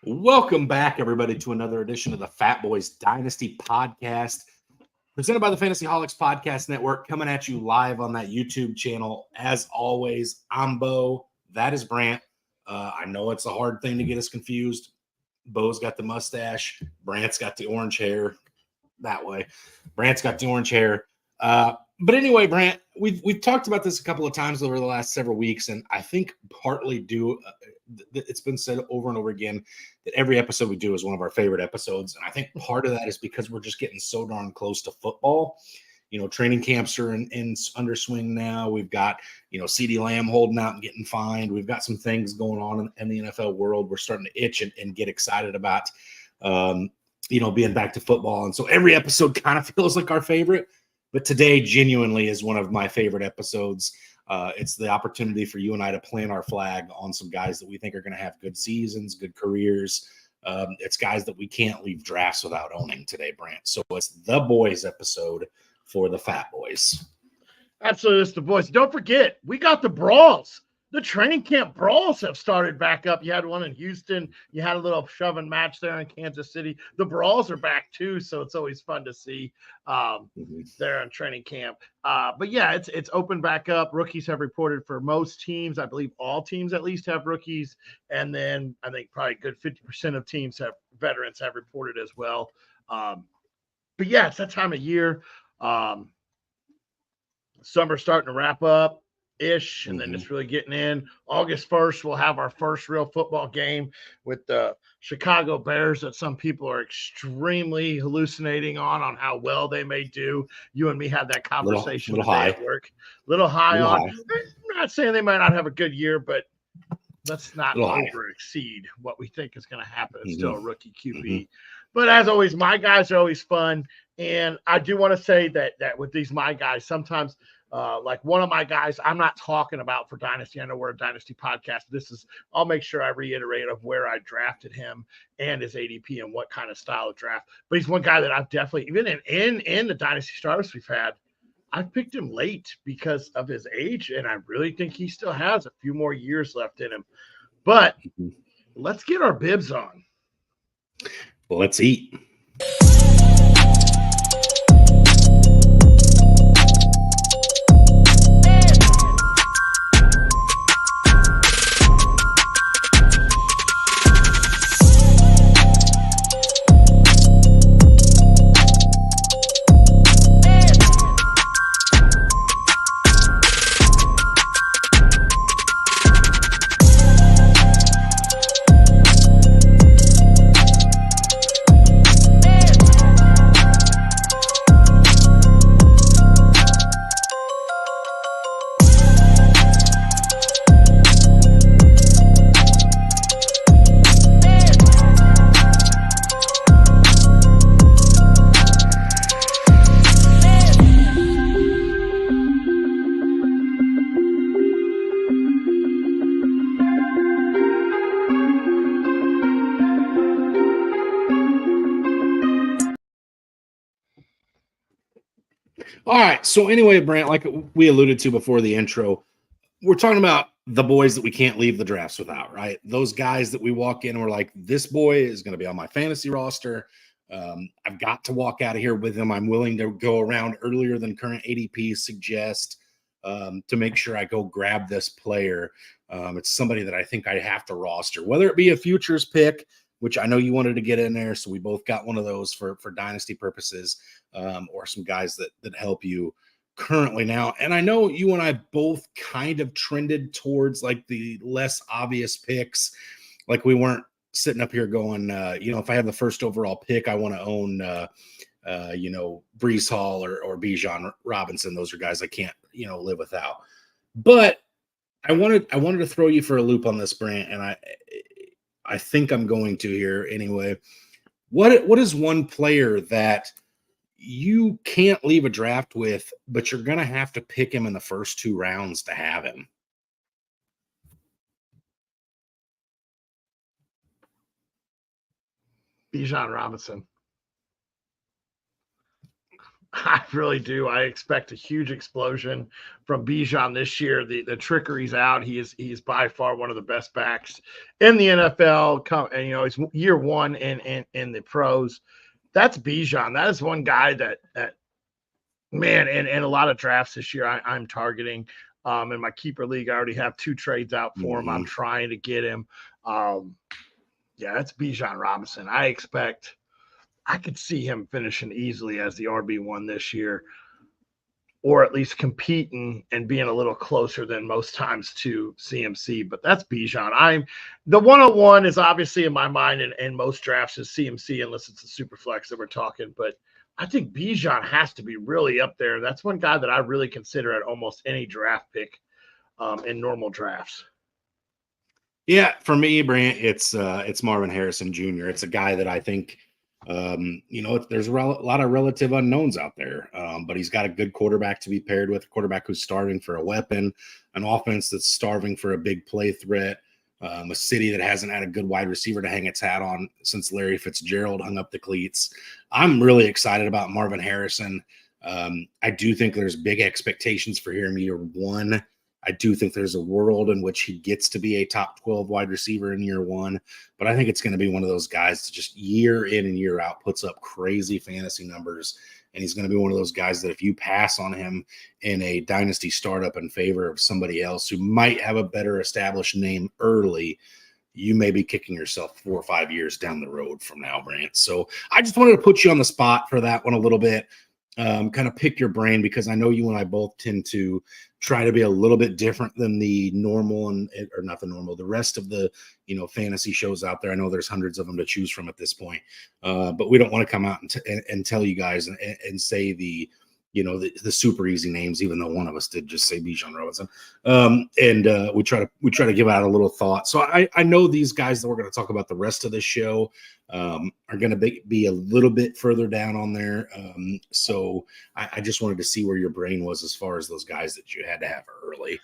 Welcome back, everybody, to another edition of the Fatboyz Dynasty Podcast, presented by the Fantasy Holics Podcast Network, coming at you live on that YouTube channel. As always, I'm Bo. That is Brant. I know it's a hard thing to get us confused. Bo's got the mustache. Brant's got the orange hair. That way. Brant's got the orange hair. But anyway, Brant, we've talked about this a couple of times over the last several weeks, and I think partly due it's been said over and over again that every episode we do is one of our favorite episodes. And I think part of that is because we're just getting so darn close to football. You know, training camps are in underswing now. We've got, CeeDee Lamb holding out and getting fined. We've got some things going on in the NFL world. We're starting to itch and get excited about, being back to football. And so every episode kind of feels like our favorite. But today genuinely is one of my favorite episodes. It's the opportunity for you and I to plant our flag on some guys that we think are going to have good seasons, good careers. It's guys that we can't leave drafts without owning today, Brant. So it's the boys episode for the Fatboyz. Absolutely, it's the boys. Don't forget, we got the brawls. The training camp brawls have started back up. You had one in Houston. You had a little shoving match there in Kansas City. The brawls are back too, so it's always fun to see there in training camp. But yeah, it's opened back up. Rookies have reported for most teams. I believe all teams at least have rookies, and then I think probably a good 50% of teams have veterans have reported as well. But yeah, it's that time of year. Summer's starting to wrap up. And then it's really getting in. August 1st, we'll have our first real football game with the Chicago Bears that some people are extremely hallucinating on how well they may do. You and me had that conversation little high at work. Little high. I'm not saying they might not have a good year, but let's not over exceed what we think is going to happen. It's still a rookie QB. But as always, my guys are always fun. And I do want to say that with these my guys, sometimes like one of my guys, I'm not talking about for Dynasty. I know we're a Dynasty podcast. I'll make sure I reiterate of where I drafted him and his ADP and what kind of style of draft. But he's one guy that I've definitely, even in the Dynasty starters we've had, I've picked him late because of his age, and I really think he still has a few more years left in him. But let's get our bibs on. Let's eat. All right. So anyway, Brant, like we alluded to before the intro, we're talking about the boys that we can't leave the drafts without, right? Those guys that we walk in and we're like, this boy is going to be on my fantasy roster. I've got to walk out of here with him. I'm willing to go around earlier than current ADP suggest to make sure I go grab this player. It's somebody that I think I have to roster, whether it be a futures pick, which I know you wanted to get in there. So we both got one of those for dynasty purposes, or some guys that help you currently now. And I know you and I both kind of trended towards like the less obvious picks. Like we weren't sitting up here going, if I have the first overall pick, I want to own, Breece Hall or Bijan Robinson. Those are guys I can't, live without. But I wanted to throw you for a loop on this, Brant, and I think I'm going to here anyway. What is one player that you can't leave a draft with, but you're going to have to pick him in the first 2 rounds to have him? Bijan Robinson. I really do. I expect a huge explosion from Bijan this year. The trickery's out. He is by far one of the best backs in the NFL. And he's year one in the pros. That's Bijan. That is one guy that man, and a lot of drafts this year I'm targeting. In my keeper league, I already have 2 trades out for him. I'm trying to get him. Yeah, that's Bijan Robinson. I could see him finishing easily as the RB1 this year, or at least competing and being a little closer than most times to CMC. But that's Bijan. The 101 is obviously in my mind, and most drafts is CMC unless it's a super flex that we're talking. But I think Bijan has to be really up there. That's one guy that I really consider at almost any draft pick in normal drafts. Yeah, for me, Brant, it's Marvin Harrison Jr. It's a guy that I think, there's a lot of relative unknowns out there, but he's got a good quarterback to be paired with, a quarterback who's starving for a weapon, an offense that's starving for a big play threat, a city that hasn't had a good wide receiver to hang its hat on since Larry Fitzgerald hung up the cleats. I'm really excited about Marvin Harrison. I do think there's big expectations for him year one. I do think there's a world in which he gets to be a top 12 wide receiver in year one, but I think it's going to be one of those guys that just year in and year out puts up crazy fantasy numbers. And he's going to be one of those guys that if you pass on him in a dynasty startup in favor of somebody else who might have a better established name early, you may be kicking yourself 4 or 5 years down the road from now, Brant. So I just wanted to put you on the spot for that one a little bit. Kind of pick your brain, because I know you and I both tend to try to be a little bit different than the normal or not the normal, the rest of the, fantasy shows out there. I know there's hundreds of them to choose from at this point. But we don't want to come out and tell you guys and say the super easy names, even though one of us did just say Bijan Robinson. We try to give out a little thought. So I know these guys that we're going to talk about the rest of the show are going to be a little bit further down on there. So I just wanted to see where your brain was as far as those guys that you had to have early.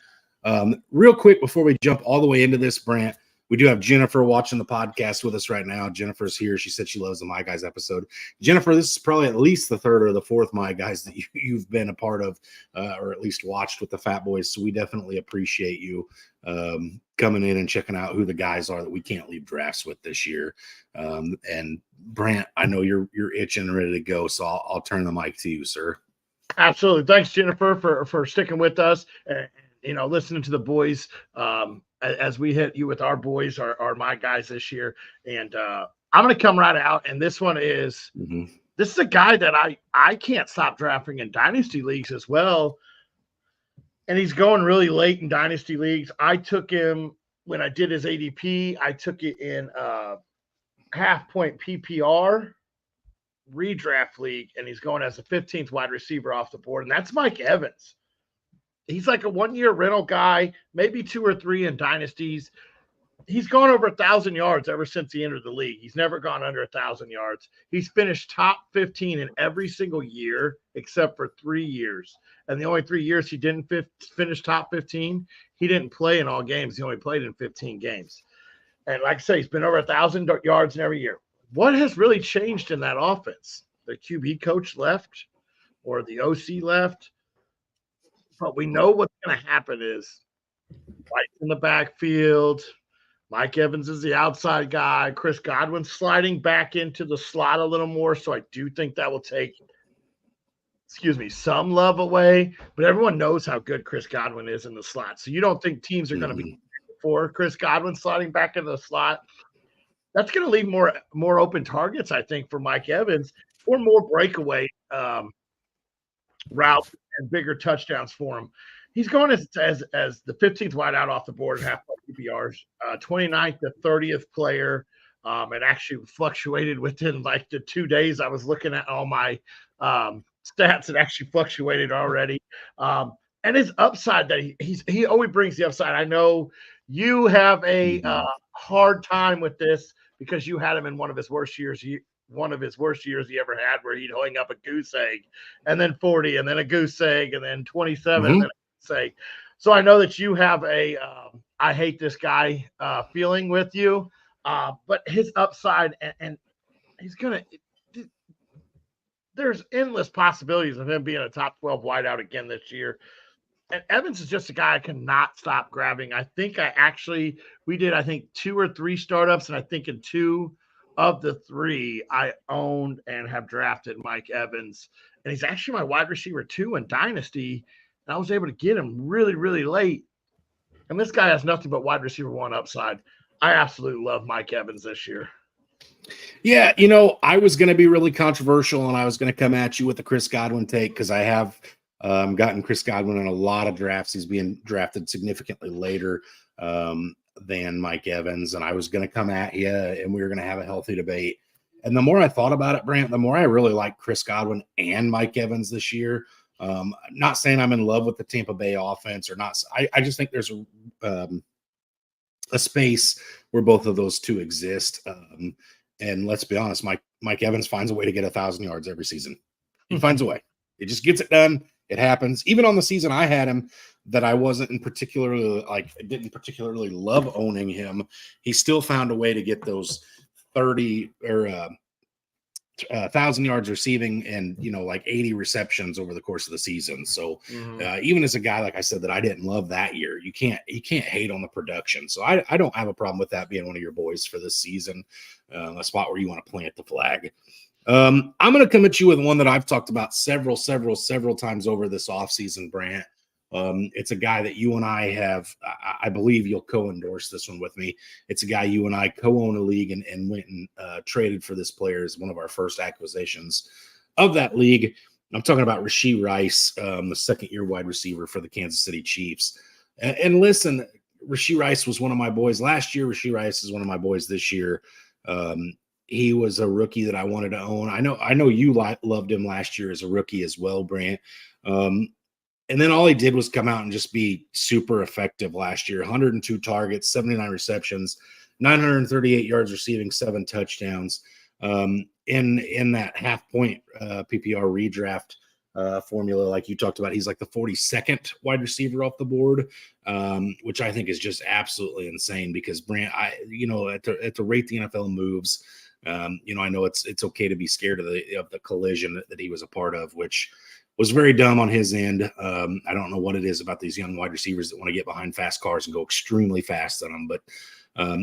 Real quick, before we jump all the way into this, Brant, we do have Jennifer watching the podcast with us right now. Jennifer's here. She said she loves the My Guys episode. Jennifer, this is probably at least the 3rd or the 4th My Guys that you've been a part of, or at least watched with the Fatboyz. So we definitely appreciate you coming in and checking out who the guys are that we can't leave drafts with this year. And Brant, I know you're itching and ready to go, so I'll turn the mic to you, sir. Absolutely. Thanks, Jennifer, for sticking with us and listening to the boys. As we hit you with our boys, are My Guys this year. And I'm going to come right out. And this one is this is a guy that I can't stop drafting in dynasty leagues as well. And he's going really late in dynasty leagues. I took him when I did his ADP. I took it in half-point PPR redraft league, and he's going as the 15th wide receiver off the board. And that's Mike Evans. He's like a 1-year rental guy, maybe 2 or 3 in dynasties. He's gone over 1,000 yards ever since he entered the league. He's never gone under 1,000 yards. He's finished top 15 in every single year except for 3 years. And the only 3 years he didn't finish top 15, he didn't play in all games. He only played in 15 games. And like I say, he's been over 1,000 yards in every year. What has really changed in that offense? The QB coach left or the OC left? But we know what's going to happen is White in the backfield. Mike Evans is the outside guy. Chris Godwin's sliding back into the slot a little more. So I do think that will take, some love away. But everyone knows how good Chris Godwin is in the slot. So you don't think teams are going to be for Chris Godwin sliding back into the slot? That's going to leave more open targets, I think, for Mike Evans, or more breakaway routes and bigger touchdowns for him. He's going as the 15th wideout off the board in half-point PPRs, 29th to 30th player. It actually fluctuated within like the 2 days I was looking at all my stats. It actually fluctuated already. And his upside that he always brings the upside. I know you have a hard time with this because you had him in one of his worst years he ever had, where he'd hang up a goose egg and then 40 and then a goose egg and then 27 and then a goose egg. So I know that you have a I hate this guy feeling with you, but his upside and he's gonna there's endless possibilities of him being a top 12 wideout again this year. And Evans is just a guy I cannot stop grabbing. I think we did 2 or 3 startups, and I think in 2 of the 3 I owned and have drafted Mike Evans. And he's actually my wide receiver 2 in Dynasty. And I was able to get him really, really late. And this guy has nothing but wide receiver 1 upside. I absolutely love Mike Evans this year. Yeah, I was going to be really controversial, and I was going to come at you with the Chris Godwin take because I have gotten Chris Godwin in a lot of drafts. He's being drafted significantly later than Mike Evans, and I was going to come at you, and we were going to have a healthy debate. And the more I thought about it, Brant, the more I really like Chris Godwin and Mike Evans this year. Not saying I'm in love with the Tampa Bay offense or not. I just think there's a space where both of those two exist. And let's be honest, Mike Evans finds a way to get 1,000 yards every season. He finds a way. He just gets it done. It happens. Even on the season I had him, that I didn't particularly love owning him, he still found a way to get those 30 or 1,000 yards receiving and 80 receptions over the course of the season. So even as a guy, like I said, that I didn't love that year, you can't hate on the production. So I don't have a problem with that being one of your boys for this season, a spot where you want to plant the flag. I'm going to come at you with one that I've talked about several times over this offseason, Brant. It's a guy that you and I have, I believe you'll co-endorse this one with me. It's a guy you and I co-own a league and went and traded for this player as one of our first acquisitions of that league. I'm talking about Rashee Rice, the second-year wide receiver for the Kansas City Chiefs. And listen, Rashee Rice was one of my boys last year. Rashee Rice is one of my boys this year. He was a rookie that I wanted to own. I know you loved him last year as a rookie as well, Brant. And then all he did was come out and just be super effective last year. 102 targets, 79 receptions, 938 yards receiving, 7 touchdowns. In that half-point PPR redraft formula, like you talked about, he's like the 42nd wide receiver off the board, which I think is just absolutely insane because Brant, at the rate the NFL moves, I know it's okay to be scared of the collision that he was a part of, which was very dumb on his end. I don't know what it is about these young wide receivers that want to get behind fast cars and go extremely fast on them, but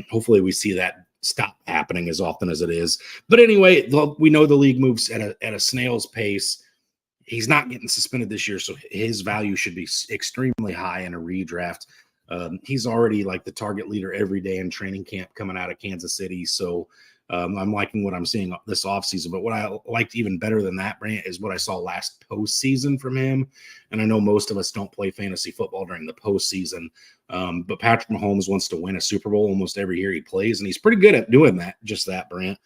hopefully we see that stop happening as often as it is. But anyway, we know the league moves at a snail's pace. He's not getting suspended this year, so his value should be extremely high in a redraft. He's already like the target leader every day in training camp coming out of Kansas City, so I'm liking what I'm seeing this offseason. But what I liked even better than that, Brant, is what I saw last postseason from him. And I know most of us don't play fantasy football during the postseason, but Patrick Mahomes wants to win a Super Bowl almost every year he plays, and he's pretty good at doing that, Brant.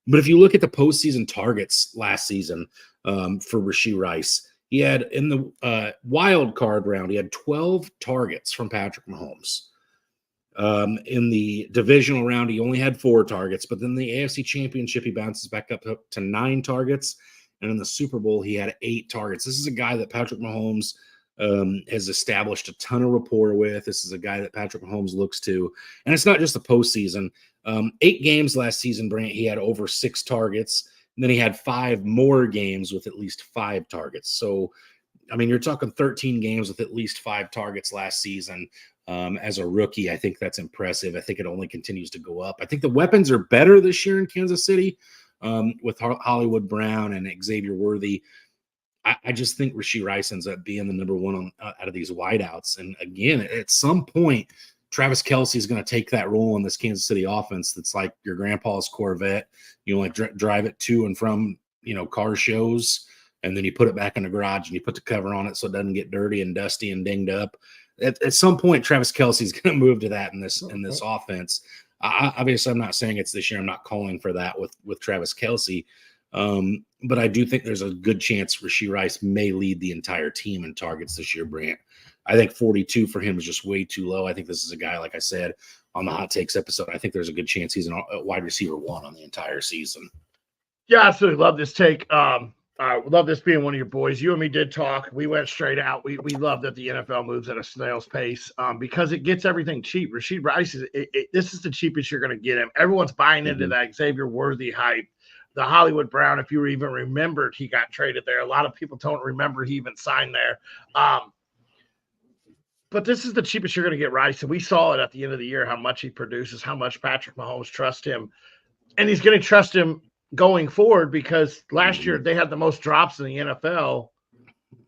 But if you look at the postseason targets last season for Rashee Rice, he had in the wild card round, he had 12 targets from Patrick Mahomes. In the divisional round, he only had 4 targets, but then the AFC Championship, he bounces back up to 9 targets. And in the Super Bowl, he had 8 targets. This is a guy that Patrick Mahomes has established a ton of rapport with. This is a guy that Patrick Mahomes looks to. And it's not just the postseason. 8 games last season, Brant, he had over 6 targets. And then he had 5 more games with at least 5 targets. So, I mean, you're talking 13 games with at least 5 targets last season. As a rookie, I think that's impressive. I think it only continues to go up. I think the weapons are better this year in Kansas City with Hollywood Brown and Xavier Worthy. I just think Rashee Rice ends up being the number one out of these wideouts. And again, at some point, Travis Kelce is going to take that role in this Kansas City offense that's like your grandpa's Corvette. You only drive it to and from, car shows, and then you put it back in the garage and you put the cover on it so it doesn't get dirty and dusty and dinged up. At some point, Travis Kelce is going to move to that in this offense. Obviously, I'm not saying it's this year. I'm not calling for that with Travis Kelce. But I do think there's a good chance Rashee Rice may lead the entire team in targets this year, Brant. I think 42 for him is just way too low. I think this is a guy, like I said, on the Hot Takes episode, I think there's a good chance he's a wide receiver 1 on the entire season. Yeah, absolutely. Love this take. Love this being one of your boys. You and me did talk. We went straight out. We love that the NFL moves at a snail's pace because it gets everything cheap. Rashee Rice this is the cheapest you're going to get him. Everyone's buying into that Xavier Worthy hype. the Hollywood Brown, if you even remembered, he got traded there. A lot of people don't remember he even signed there. But this is the cheapest you're going to get Rice. And we saw it at the end of the year, how much he produces, how much Patrick Mahomes trusts him. And he's going to trust him going forward because last year they had the most drops in the NFL.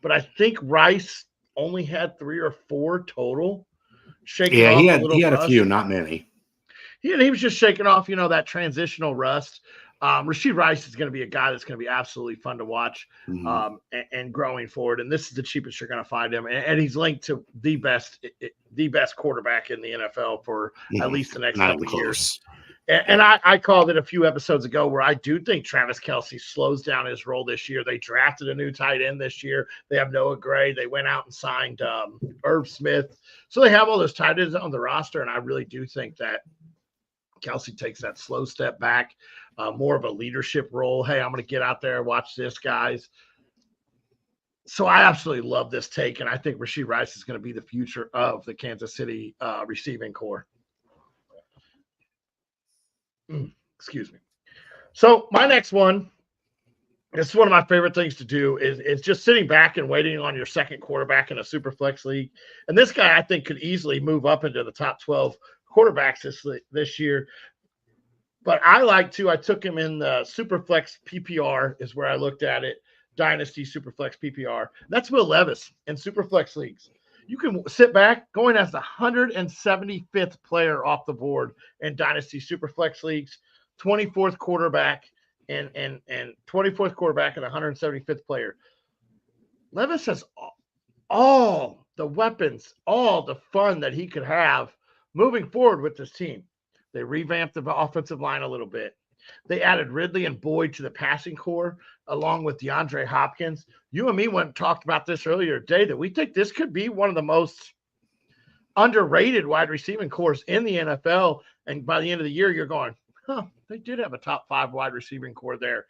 But I think Rice only had 3 or 4 total. Yeah, he had a few, not many. He was just shaking off, that transitional rust. Rashee Rice is going to be a guy that's going to be absolutely fun to watch and growing forward. And this is the cheapest you're going to find him. And he's linked to the best quarterback in the NFL for at least the next couple of years. And I called it a few episodes ago where I do think Travis Kelce slows down his role this year. They drafted a new tight end this year. They have Noah Gray. They went out and signed Irv Smith. So they have all those tight ends on the roster. And I really do think that Kelce takes that slow step back, more of a leadership role. Hey, I'm going to get out there and watch this, guys. So I absolutely love this take, and I think Rashee Rice is going to be the future of the Kansas City receiving core. Excuse me. So my next one, this is one of my favorite things to do, is just sitting back and waiting on your second quarterback in a super flex league. And this guy, I think, could easily move up into the top 12 quarterbacks this year. But I took him in the Superflex PPR is where I looked at it. Dynasty Superflex PPR. That's Will Levis in Superflex leagues. You can sit back going as the 175th player off the board in Dynasty Superflex leagues, 24th quarterback and 24th quarterback and 175th player. Levis has all the weapons, all the fun that he could have moving forward with this team. They revamped the offensive line a little bit. They added Ridley and Boyd to the passing core, along with DeAndre Hopkins. You and me went and talked about this earlier today, that we think this could be one of the most underrated wide receiving cores in the NFL. And by the end of the year, you're going, they did have a top 5 wide receiving core there.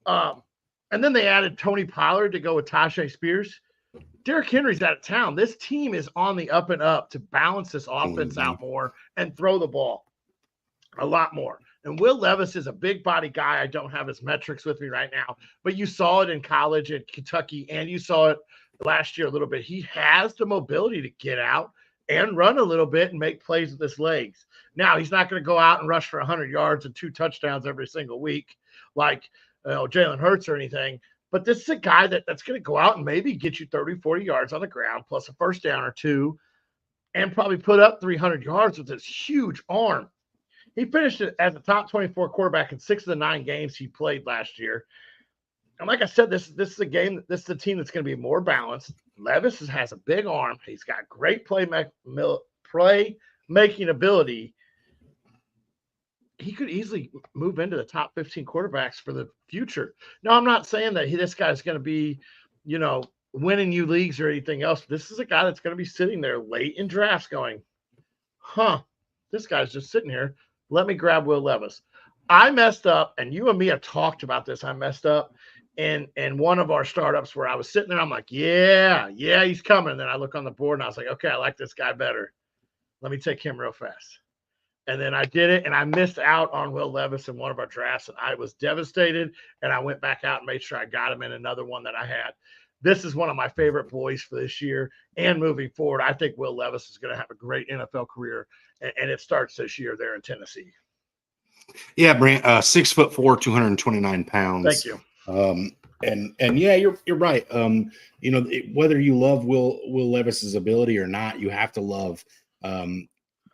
And then they added Tony Pollard to go with Tajay Spears. Derrick Henry's out of town. This team is on the up and up to balance this offense out more and throw the ball a lot more. And Will Levis is a big body guy. I don't have his metrics with me right now, but you saw it in college at Kentucky, and you saw it last year a little bit. He has the mobility to get out and run a little bit and make plays with his legs. Now, he's not going to go out and rush for 100 yards and 2 touchdowns every single week like Jalen Hurts or anything, but this is a guy that's going to go out and maybe get you 30, 40 yards on the ground plus a first down or 2 and probably put up 300 yards with this huge arm. He finished as a top 24 quarterback in 6 of the 9 games he played last year. And like I said, this is a team that's going to be more balanced. Levis has a big arm. He's got great play-making ability. He could easily move into the top 15 quarterbacks for the future. Now, I'm not saying that this guy's going to be, winning you leagues or anything else. This is a guy that's going to be sitting there late in drafts going, this guy's just sitting here. Let me grab Will Levis. I messed up, and you and me have talked about this. I messed up in one of our startups where I was sitting there. I'm like, yeah, he's coming. And then I look on the board, and I was like, okay, I like this guy better. Let me take him real fast. And then I did it, and I missed out on Will Levis in one of our drafts, and I was devastated, and I went back out and made sure I got him in another one that I had. This is one of my favorite boys for this year and moving forward. I think Will Levis is going to have a great NFL career, and it starts this year there in Tennessee. Yeah, Brant, 6'4", 229 pounds. Thank you. And yeah, you're right. Whether you love Will Levis's ability or not, you have to love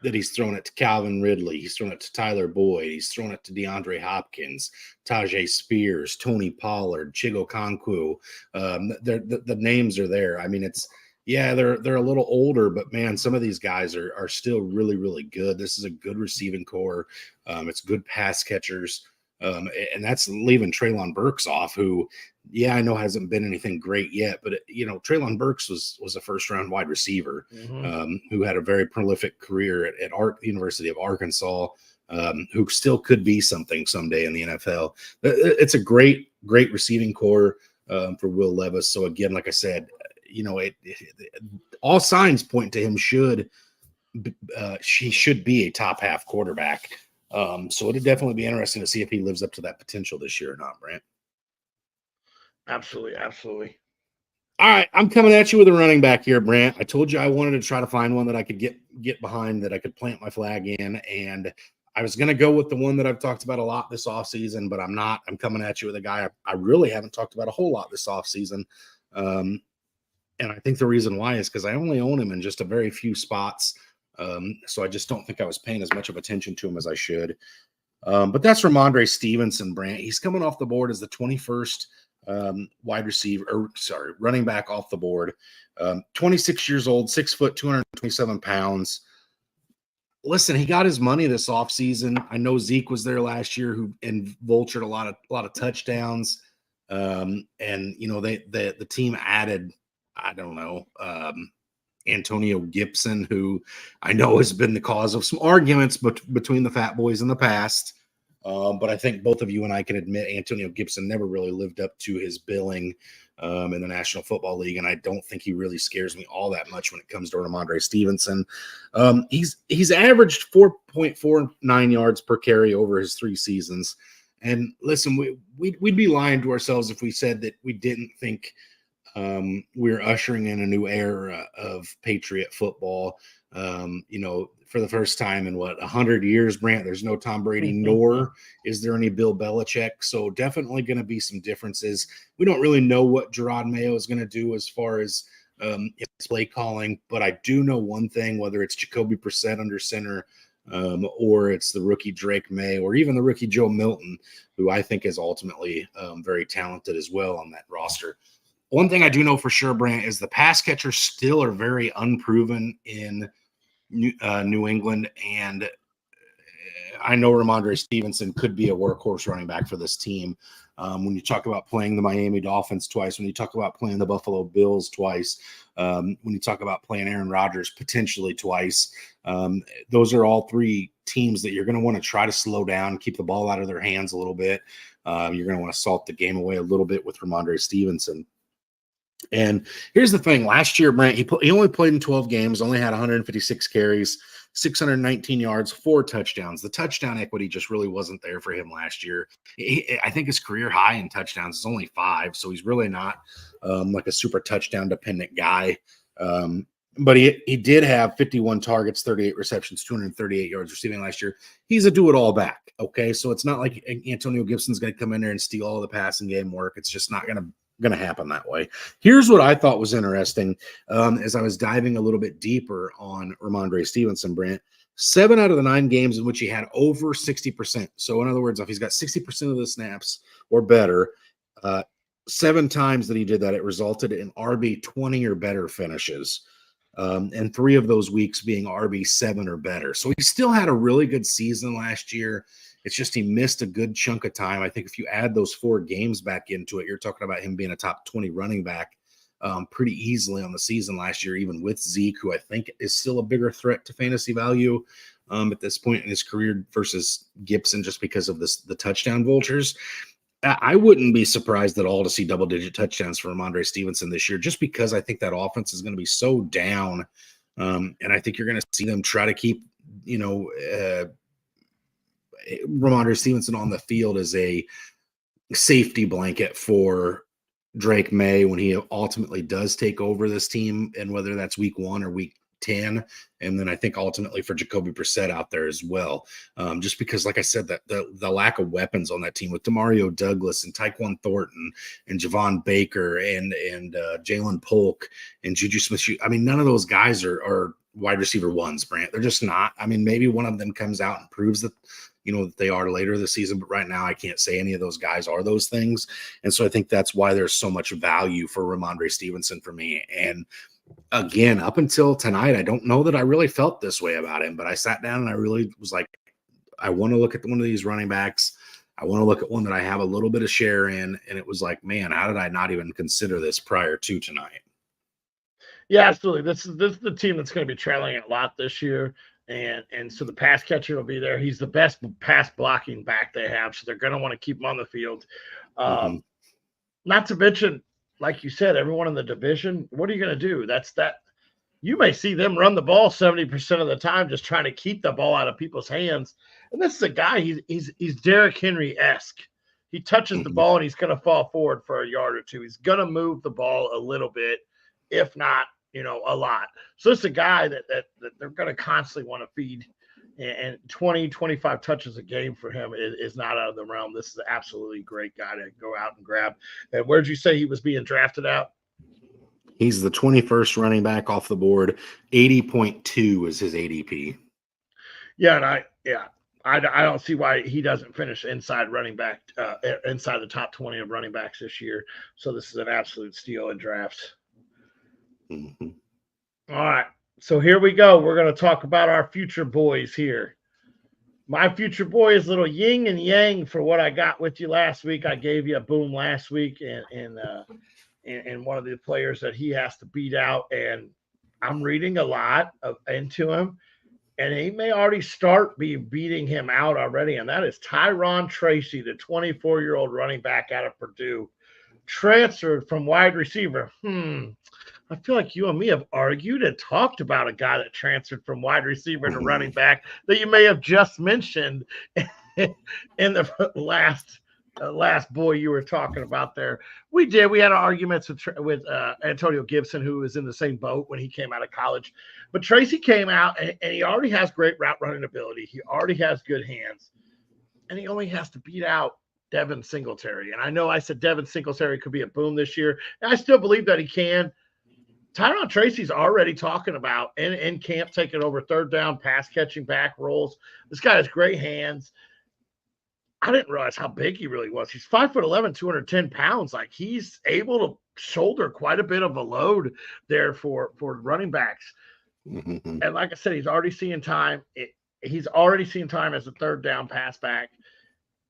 that he's thrown it to Calvin Ridley. He's thrown it to Tyler Boyd. He's thrown it to DeAndre Hopkins, Tajay Spears, Tony Pollard, Chigo Okonkwo. The names are there. I mean, they're a little older, but man, some of these guys are still really, really good. This is a good receiving core. It's good pass catchers. And that's leaving Treylon Burks off, who, I know hasn't been anything great yet, but Treylon Burks was a first-round wide receiver who had a very prolific career at University of Arkansas, who still could be something someday in the NFL. It's a great receiving core for Will Levis. So again, like I said, all signs point to him. She should be a top half quarterback. So it'd definitely be interesting to see if he lives up to that potential this year or not, Brant. Absolutely, absolutely. All right, I'm coming at you with a running back here, Brant. I told you I wanted to try to find one that I could get behind, that I could plant my flag in, and I was going to go with the one that I've talked about a lot this offseason, but I'm not. I'm coming at you with a guy I really haven't talked about a whole lot this offseason. And I think the reason why is because I only own him in just a very few spots. So I just don't think I was paying as much of attention to him as I should. But that's Ramondre Stevenson, Brant. He's coming off the board as the 21st running back off the board. 26 years old, 6 foot, 227 pounds. Listen, he got his money this offseason. I know Zeke was there last year and vultured a lot of touchdowns. And you know, the team added, I don't know, Antonio Gibson, who I know has been the cause of some arguments between the Fatboyz in the past. But I think both of you and I can admit Antonio Gibson never really lived up to his billing in the National Football League, and I don't think he really scares me all that much when it comes to Ramondre Stevenson. He's averaged 4.49 yards per carry over his 3 seasons. And listen, we'd be lying to ourselves if we said that we didn't think we're ushering in a new era of Patriot football. You know, for the first time in 100 years, Brant, there's no Tom Brady, nor is there any Bill Belichick. So definitely going to be some differences. We don't really know what Gerard Mayo is going to do as far as his play calling, but I do know one thing, whether it's Jacoby Brissett under center or it's the rookie Drake May, or even the rookie Joe Milton, who I think is ultimately very talented as well on that roster. One thing I do know for sure, Brant, is the pass catchers still are very unproven in New England, and I know Ramondre Stevenson could be a workhorse running back for this team. When you talk about playing the Miami Dolphins twice, when you talk about playing the Buffalo Bills twice, when you talk about playing Aaron Rodgers potentially twice, those are all 3 teams that you're going to want to try to slow down, keep the ball out of their hands a little bit. You're going to want to salt the game away a little bit with Ramondre Stevenson. And here's the thing. Last year, Brant, he only played in 12 games, only had 156 carries, 619 yards, 4 touchdowns. The touchdown equity just really wasn't there for him last year. I think his career high in touchdowns is only 5, so he's really not like a super touchdown-dependent guy. But he did have 51 targets, 38 receptions, 238 yards receiving last year. He's a do-it-all back, okay? So it's not like Antonio Gibson's going to come in there and steal all the passing game work. It's just not going to happen that way. Here's what I thought was interesting as I was diving a little bit deeper on Ramondre Stevenson, Brant. 7 out of the 9 games in which he had over 60%. So in other words, if he's got 60% of the snaps or better, 7 times that he did that, it resulted in RB 20 or better finishes. And 3 of those weeks being RB 7 or better. So he still had a really good season last year. It's just he missed a good chunk of time. I think if you add those 4 games back into it, you're talking about him being a top 20 running back pretty easily on the season last year, even with Zeke, who I think is still a bigger threat to fantasy value at this point in his career versus Gibson, just because of the touchdown vultures. I wouldn't be surprised at all to see double-digit touchdowns for Ramondre Stevenson this year, just because I think that offense is going to be so down. And I think you're going to see them try to keep, Ramondre Stevenson on the field as a safety blanket for Drake May when he ultimately does take over this team, and whether that's week 1 or week 10. And then I think ultimately for Jacoby Brissett out there as well. Just because, like I said, that the lack of weapons on that team with Demario Douglas and Tyquan Thornton and Javon Baker and Jalen Polk and Juju Smith. I mean, none of those guys are wide receiver 1s, Brant. They're just not. I mean, maybe one of them comes out and proves that, that they are later this season, but right now I can't say any of those guys are those things. And so I think that's why there's so much value for Ramondre Stevenson for me. And again, up until tonight, I don't know that I really felt this way about him, but I sat down and I really was like, I want to look at one of these running backs. I want to look at one that I have a little bit of share in. And it was like, man, how did I not even consider this prior to tonight? Yeah, absolutely. This is the team that's going to be trailing a lot this year. And so the pass catcher will be there. He's the best pass blocking back they have, so they're going to want to keep him on the field. Not to mention, like you said, everyone in the division, what are you going to do? you may see them run the ball 70% of the time, just trying to keep the ball out of people's hands. And this is a guy, he's Derrick Henry-esque. He touches the ball and he's going to fall forward for a yard or two. He's going to move the ball a little bit, if not, a lot. So this is a guy that they're going to constantly want to feed. And 20, 25 touches a game for him is not out of the realm. This is an absolutely great guy to go out and grab. And where did you say he was being drafted out? He's the 21st running back off the board. 80.2 is his ADP. Yeah, and I don't see why he doesn't finish inside running back, inside the top 20 of running backs this year. So this is an absolute steal in drafts. Mm-hmm. All right. So here we go. We're going to talk about our future boys here. My future boy is little yin and yang for what I got with you last week. I gave you a boom last week and one of the players that he has to beat out. And I'm reading a lot into him. And he may already start beating him out already. And that is Tyron Tracy, the 24-year-old running back out of Purdue, transferred from wide receiver. I feel like you and me have argued and talked about a guy that transferred from wide receiver to running back that you may have just mentioned in the last boy you were talking about there. We did. We had arguments with Antonio Gibson, who was in the same boat when he came out of college. But Tracy came out, and he already has great route running ability. He already has good hands. And he only has to beat out Devin Singletary. And I know I said Devin Singletary could be a boom this year, and I still believe that he can. Tyron Tracy's already talking about in camp taking over third down, pass catching back rolls. This guy has great hands. I didn't realize how big he really was. He's 5'11", 210 pounds. Like, he's able to shoulder quite a bit of a load there for running backs. Mm-hmm. And like I said, he's already seeing time. He's already seen time as a third down pass back.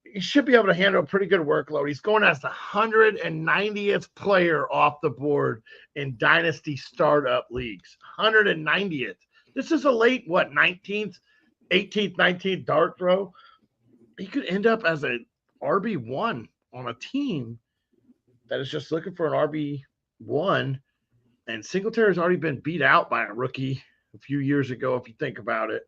He should be able to handle a pretty good workload. He's going as the 190th player off the board in dynasty startup leagues. 190th. This is a late, 19th, 18th, 19th dart throw. He could end up as an RB1 on a team that is just looking for an RB1. And Singletary's already been beat out by a rookie a few years ago, if you think about it.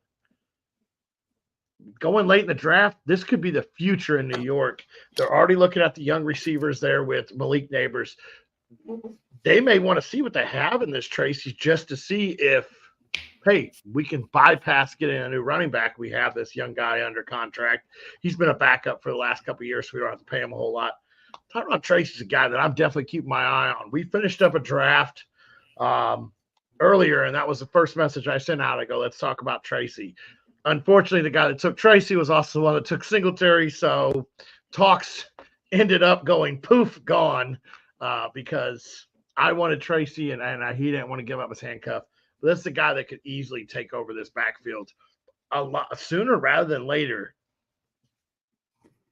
Going late in the draft, this could be the future in New York. They're already looking at the young receivers there with Malik Neighbors. They may want to see what they have in this Tracy just to see if, hey, we can bypass getting a new running back. We have this young guy under contract. He's been a backup for the last couple of years, so we don't have to pay him a whole lot. Tyron Tracy's a guy that I'm definitely keeping my eye on. We finished up a draft earlier, and that was the first message I sent out. I go, let's talk about Tracy. Unfortunately, the guy that took Tracy was also the one that took Singletary, so talks ended up going poof, gone, because I wanted Tracy, and he didn't want to give up his handcuff. But this is a guy that could easily take over this backfield a lot sooner rather than later.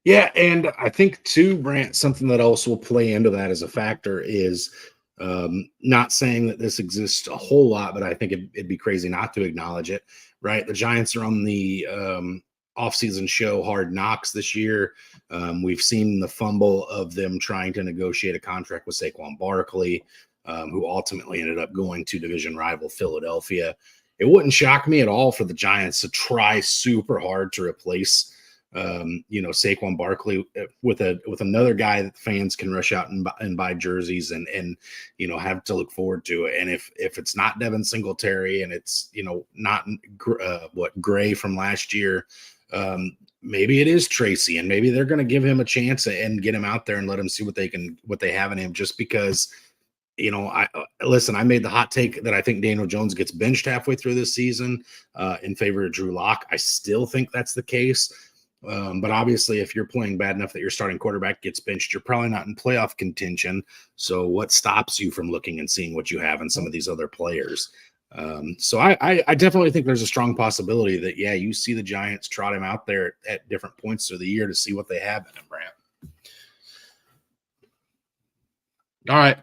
Yeah, and I think, too, Brant, something that also will play into that as a factor is not saying that this exists a whole lot, but I think it'd be crazy not to acknowledge it, right? The Giants are on the offseason show Hard Knocks this year. We've seen the fumble of them trying to negotiate a contract with Saquon Barkley, who ultimately ended up going to division rival Philadelphia. It wouldn't shock me at all for the Giants to try super hard to replace Saquon Barkley with another guy that fans can rush out and buy jerseys and have to look forward to. And if it's not Devin Singletary and it's not Gray from last year, maybe it is Tracy, and maybe they're going to give him a chance and get him out there and let him see what they have in him. Just because I made the hot take that I think Daniel Jones gets benched halfway through this season in favor of Drew Lock. I still think that's the case. But obviously, if you're playing bad enough that your starting quarterback gets benched, you're probably not in playoff contention. So what stops you from looking and seeing what you have in some of these other players? So I definitely think there's a strong possibility that, you see the Giants trot him out there at different points of the year to see what they have in him, Brant. All right.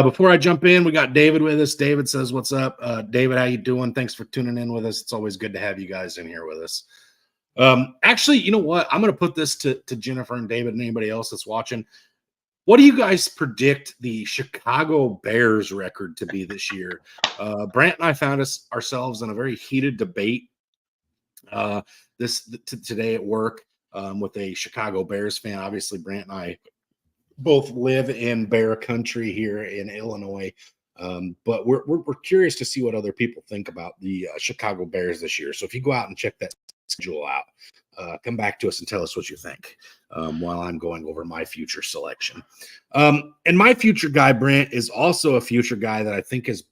Before I jump in, we got David with us. David says, what's up? David, how you doing? Thanks for tuning in with us. It's always good to have you guys in here with us. Actually, you know what? I'm going to put this to Jennifer and David and anybody else that's watching. What do you guys predict the Chicago Bears record to be this year? Brant and I found ourselves in a very heated debate today at work with a Chicago Bears fan. Obviously, Brant and I both live in Bear country here in Illinois, but we're curious to see what other people think about the Chicago Bears this year. So if you go out and check that schedule out, come back to us and tell us what you think while I'm going over my future selection. And my future guy, Brant, is also a future guy that I think has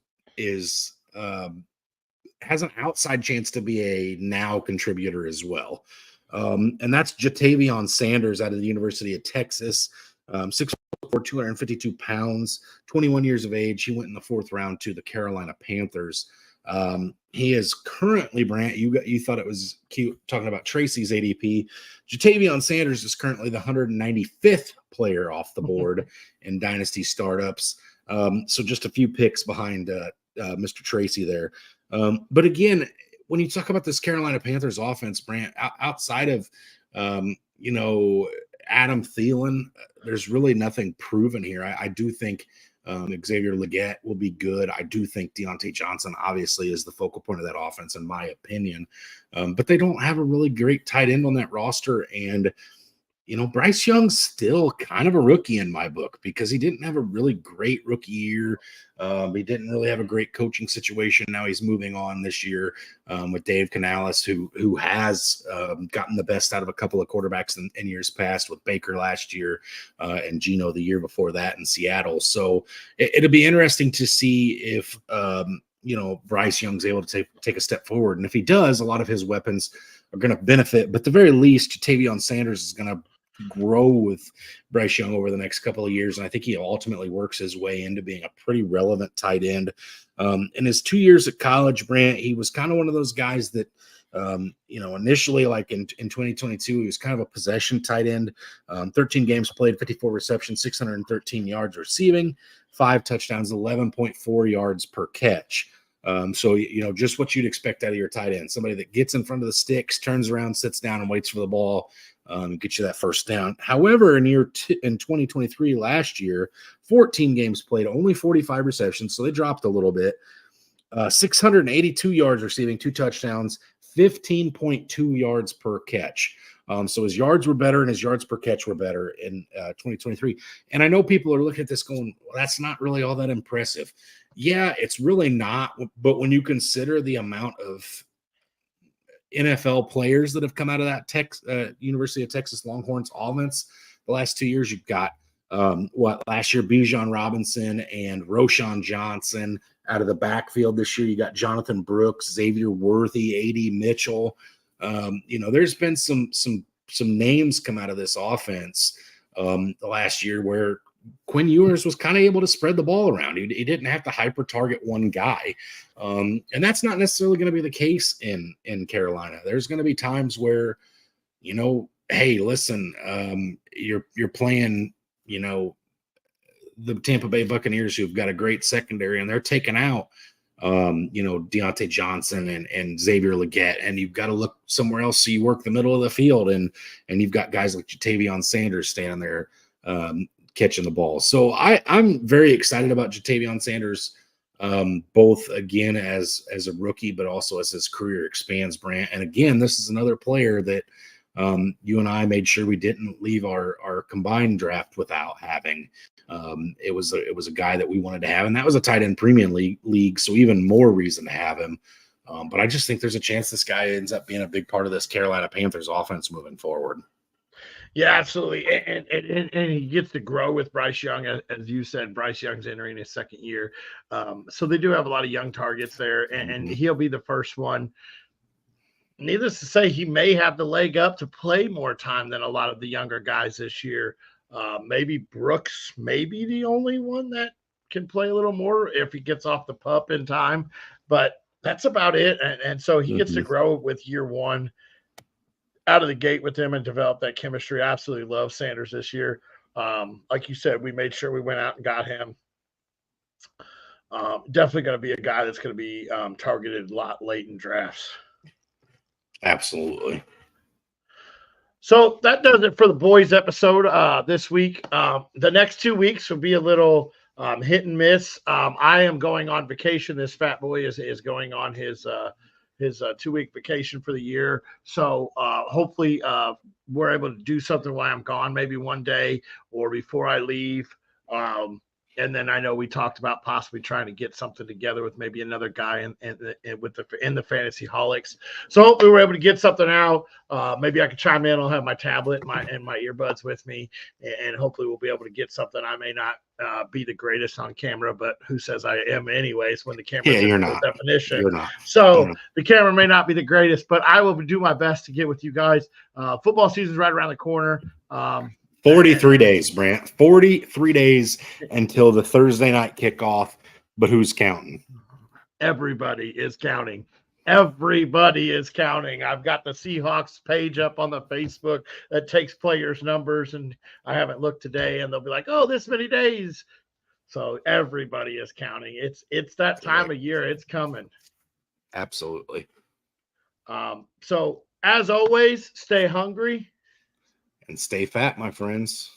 an outside chance to be a now contributor as well. And that's Jatavion Sanders out of the University of Texas, 6'4", 252 pounds, 21 years of age. He went in the 4th round to the Carolina Panthers. He is currently, Brant, you thought it was cute talking about Tracy's ADP. Jatavion Sanders is currently the 195th player off the board in Dynasty startups. So just a few picks behind Mr. Tracy there. But again, when you talk about this Carolina Panthers offense, Brant, outside of, Adam Thielen, there's really nothing proven here. I do think Xavier Legette will be good. I do think Deontay Johnson obviously is the focal point of that offense, in my opinion. But they don't have a really great tight end on that roster. And, Bryce Young's still kind of a rookie in my book because he didn't have a really great rookie year. He didn't really have a great coaching situation. Now he's moving on this year with Dave Canales, who has gotten the best out of a couple of quarterbacks in years past, with Baker last year and Geno the year before that in Seattle. So it'll be interesting to see if Bryce Young's able to take a step forward. And if he does, a lot of his weapons are going to benefit. But at the very least, Jatavion Sanders is going to grow with Bryce Young over the next couple of years. And I think he ultimately works his way into being a pretty relevant tight end. In his 2 years at college, Brant, he was kind of one of those guys that, initially, like in 2022, he was kind of a possession tight end. 13 games played, 54 receptions, 613 yards receiving, 5 touchdowns, 11.4 yards per catch. So, just what you'd expect out of your tight end, somebody that gets in front of the sticks, turns around, sits down and waits for the ball, get you that first down. However, in 2023, last year, 14 games played, only 45 receptions. So they dropped a little bit, 682 yards receiving, 2 touchdowns, 15.2 yards per catch. So his yards were better and his yards per catch were better in 2023. And I know people are looking at this going, well, that's not really all that impressive. Yeah, it's really not. But when you consider the amount of NFL players that have come out of that University of Texas Longhorns offense the last 2 years, you've got last year, Bijan Robinson and Roshan Johnson out of the backfield. This year, you got Jonathan Brooks, Xavier Worthy, A.D. Mitchell. There's been some names come out of this offense the last year where Quinn Ewers was kind of able to spread the ball around. He didn't have to hyper target one guy. And that's not necessarily going to be the case in Carolina. There's going to be times where, hey, listen, you're playing, the Tampa Bay Buccaneers, who've got a great secondary, and they're taking out, Deontay Johnson and Xavier Legette, and you've got to look somewhere else. So you work the middle of the field, and you've got guys like Jatavion Sanders standing there catching the ball. So I'm very excited about Jatavion Sanders, both again as a rookie, but also as his career expands, Brant. And again, this is another player that you and I made sure we didn't leave our combined draft without having. It was a guy that we wanted to have, and that was a tight end premium league, so even more reason to have him. But I just think there's a chance this guy ends up being a big part of this Carolina Panthers offense moving forward. Yeah, absolutely. And he gets to grow with Bryce Young. As you said, Bryce Young's entering his second year. So they do have a lot of young targets there, and he'll be the first one. Needless to say, he may have the leg up to play more time than a lot of the younger guys this year. Maybe Brooks may be the only one that can play a little more if he gets off the pup in time. But that's about it. And so he gets to grow with year one out of the gate with him and develop that chemistry. I absolutely love Sanders this year. Like you said, we made sure we went out and got him. Definitely going to be a guy that's going to be targeted a lot late in drafts. Absolutely. So that does it for the boys episode this week. The next 2 weeks will be a little hit and miss. I am going on vacation. This fat boy is going on his 2-week vacation for the year. So hopefully we're able to do something while I'm gone, maybe one day or before I leave. And then I know we talked about possibly trying to get something together with maybe another guy in the Fantasy Holics. So hopefully we're able to get something out. Maybe I can chime in. I'll have my tablet and my earbuds with me, and hopefully we'll be able to get something. I may not be the greatest on camera, but who says I am anyways when the camera's you're in not. full definition. You're not. So the camera may not be the greatest, but I will do my best to get with you guys. Football season's right around the corner. 43 days, Brant. 43 days until the Thursday night kickoff. But who's counting? Everybody is counting. Everybody is counting. I've got the Seahawks page up on the Facebook that takes players' numbers, and I haven't looked today, and they'll be like, "Oh, this many days." So everybody is counting. It's that time of year. It's coming. Absolutely. So as always, stay hungry. And stay fat, my friends.